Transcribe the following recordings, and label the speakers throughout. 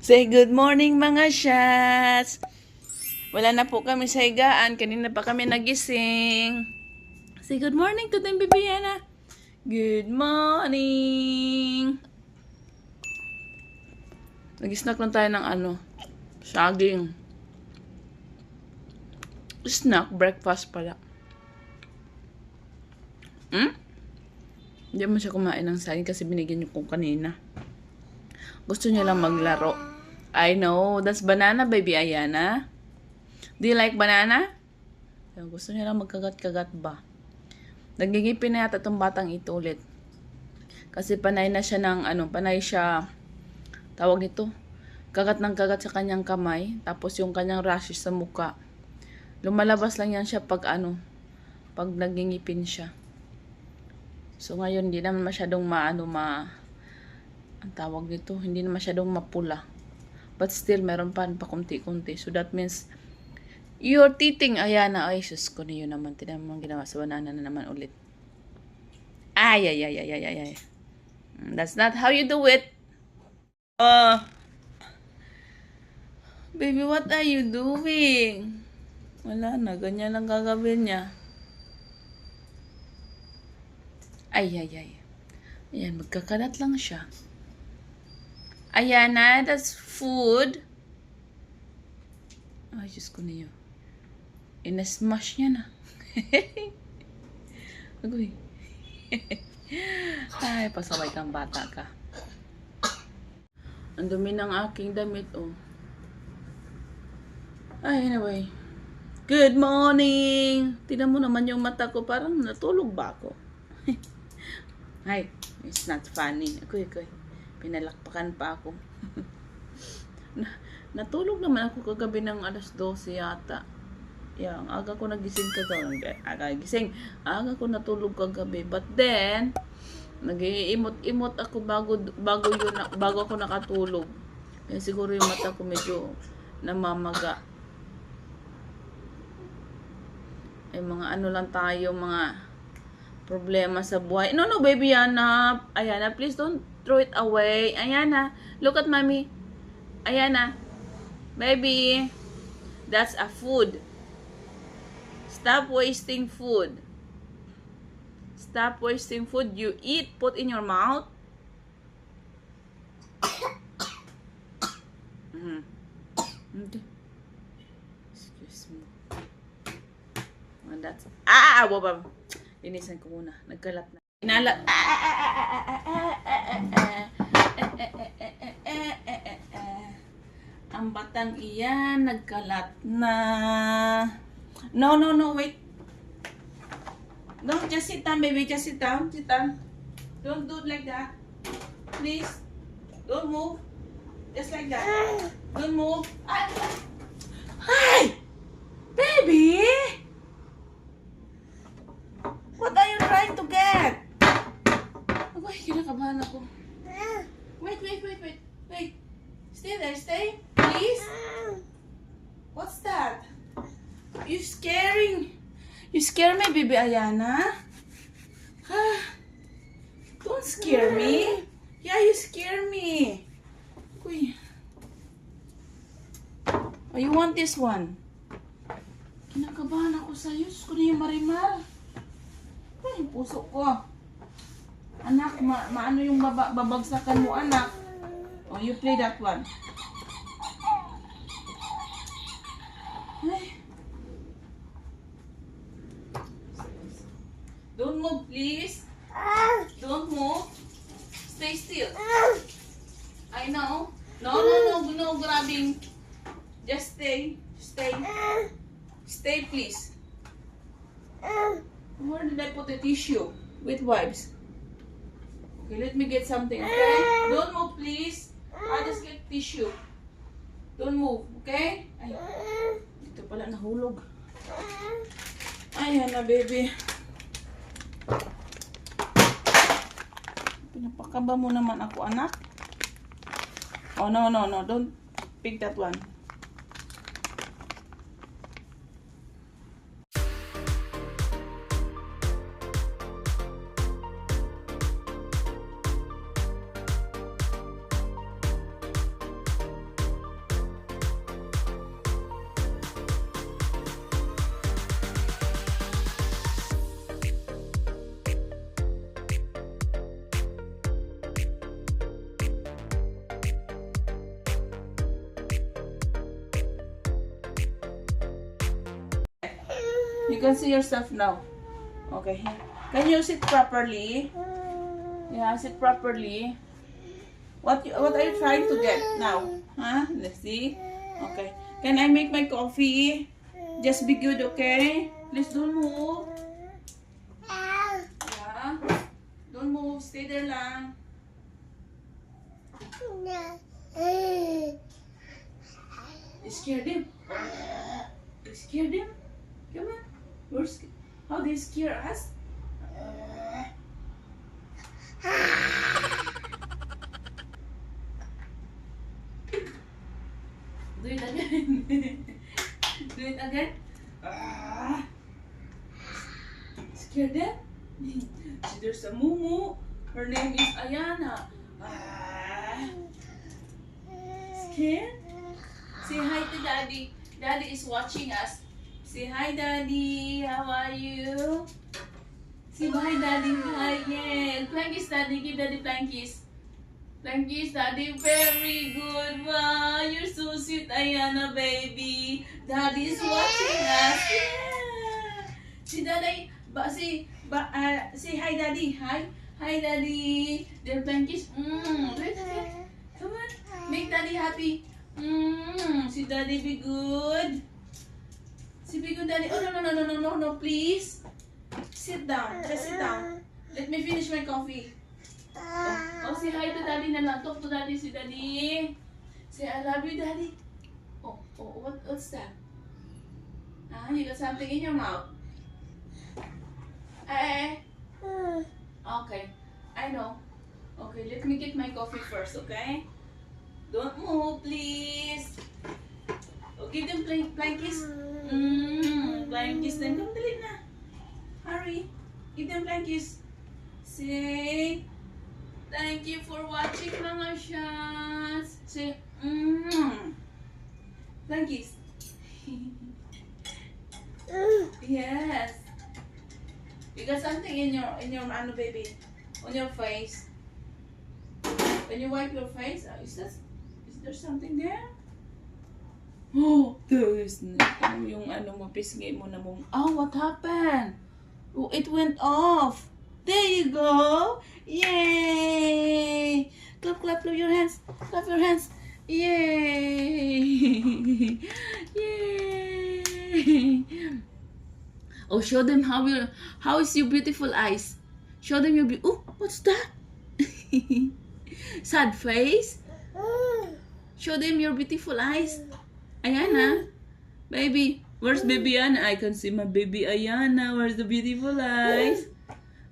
Speaker 1: Say good morning mga shots. Wala na po kami sa higaan. Kanina pa kami nagising. Say good morning to them, Bibiana. Good morning. Nag-snack lang tayo ng saging. Snack, breakfast pala. Hindi mo siya kumain ng saging kasi binigyan niyo ko kanina. Gusto niya lang maglaro. I know. That's banana, baby Ayana. Do you like banana? Gusto niya lang magkagat-kagat ba? Nagigipin na yata itong batang ito ulit. Kasi panay na siya ng panay siya, tawag nito, kagat ng kagat sa kanyang kamay. Tapos yung kanyang rashes sa muka. Lumalabas lang yan siya pag pag nagingipin siya. So ngayon, hindi naman masyadong ang tawag nito, hindi na masyadong mapula. But still, meron pa kunti-kunti. So that means, your teething, Ayana. Ay, sus ko na yun naman. Tinan mo ginawa sa banana na naman ulit. Ay. That's not how you do it. Baby, what are you doing? Wala na, ganyan lang gagawin niya. Ay. Ayan, magkakalat lang siya. Ayana, that's food. Ay, Diyos ko na yun. Ina-smash niya na. Agoy. Ay, pasaway kang bata ka. Ang dumi ng aking damit, oh. Ay, anyway. Good morning! Tingnan mo naman yung mata ko. Parang natulog ba ako? Ay, it's not funny. Ako'y. Pinalakpakan pa ako. Natulog naman ako kagabi ng alas 12 yata. Ang aga ko nagising kagabi. Aga ko natulog kagabi. But then, nag-iimot-imot ako bago ako nakatulog. Kaya siguro yung mata ko medyo namamaga. Ay, mga lang tayo, mga problema sa buhay. No, baby, Ayana, please don't throw it away. Ayana, look at mommy. Ayana, baby, that's a food. Stop wasting food. Stop wasting food. You eat, put in your mouth. Okay. Excuse me. That's wabab. Linisan ko muna. Nagkalat na. Inalat. Ang batang iyan nagkalat na. No, wait. No, just sit down, baby. Just sit down. Sit down. Don't do it like that. Please. Don't move. Just like that. Don't move. Hi! Baby! What are you trying to get? Ay, kinakabahan ako. Wait. Stay there, stay. Please. What's that? You scare me, baby Ayana. Don't scare me. Yeah, you scare me. Uy. Oh, you want this one? Kinakabahan ako sa'yo. Diyos ko na yung Marimar. Ay, puso ko. Anak, maano yung babagsakan mo, anak? Oh, you play that one. Ay. Don't move, please. Don't move. Stay still. I know. No grabbing. Just stay. Stay, please. Where did I put the tissue? With wipes. Okay, let me get something, okay? Don't move, please. I'll just get tissue. Don't move, okay? Ay, dito pala nahulog. Ayan na, baby. Pinapakaba mo naman ako, anak. Oh, no. Don't pick that one. You can see yourself now. Okay. Can you sit properly? Yeah, sit properly. What are you trying to get now? Huh? Let's see. Okay. Can I make my coffee? Just be good, okay? Please don't move. Yeah. Don't move. Stay there lang. You scared him? You scared him? Come on. How do you scare us? Do it again. Do it again. Scared them? See, there's a Mumu. Her name is Ayana. Scared? Say hi to Daddy. Daddy is watching us. Say hi, Daddy. How are you? Say bye, Daddy. Hi, yeah. Flying kiss, Daddy. Give Daddy flying kiss. Flying kiss, Daddy. Very good. Wow, you're so sweet, Ayana, baby. Daddy is watching us. Yeah. Si Daddy, say hi, Daddy. Hi. Hi, Daddy. They're flying kiss. Do it again. Come on. Make Daddy happy. Si Daddy be good. Si be good, Daddy. Oh, no, please. Sit down. Just sit down. Let me finish my coffee. Oh, say hi to Daddy na lang. Talk to Daddy, si Daddy. Say, I love you, Daddy. Oh, what's that? You got something in your mouth? Okay. I know. Okay, let me get my coffee first, okay? Don't move, please. Oh, give them flying kiss. Flying kiss them. Come, dali na. Hurry. Give them flying kiss. Say, thank you for watching mga shots. Say, flying kiss. Yes. You got something in your ano, baby? On your face. When you wipe your face, is there something there? Oh, there is yung ano mo, pisngi mo na mo. Oh, what happened? Oh, it went off. There you go. Yay! Clap your hands. Clap your hands. Yay! Yay! Oh, show them how is your beautiful eyes. Show them your oh, what's that? Sad face. Show them your beautiful eyes. Ayana, baby. Where's baby Ayana? I can see my baby Ayana. Where's the beautiful eyes?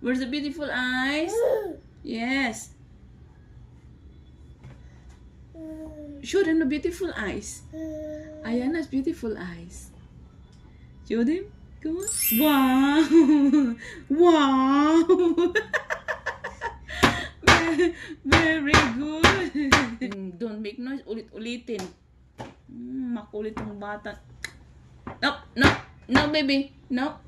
Speaker 1: Where's the beautiful eyes? Yes. Show them the beautiful eyes. Ayana's beautiful eyes. Show them. Come on. Wow. Wow. Very good. Don't make noise. Ulit-ulitin. Makulit ang bata. No, baby. No.